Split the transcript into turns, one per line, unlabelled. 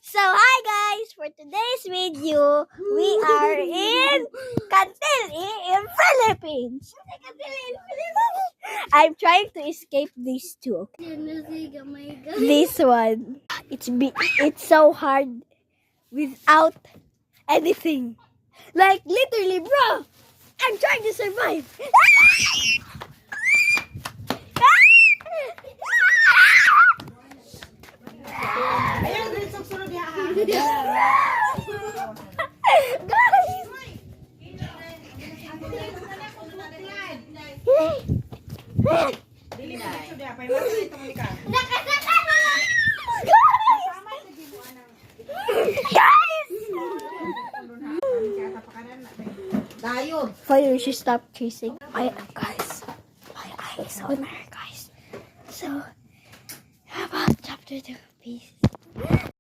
So hi guys, for today's video, we are in Cantili in Philippines. I'm trying to escape these two. This one, it's so hard without anything. Like literally, bro, I'm trying to survive. Finally, she stopped chasing. Guys, my eyes on her, guys. So, how about chapter 2, please?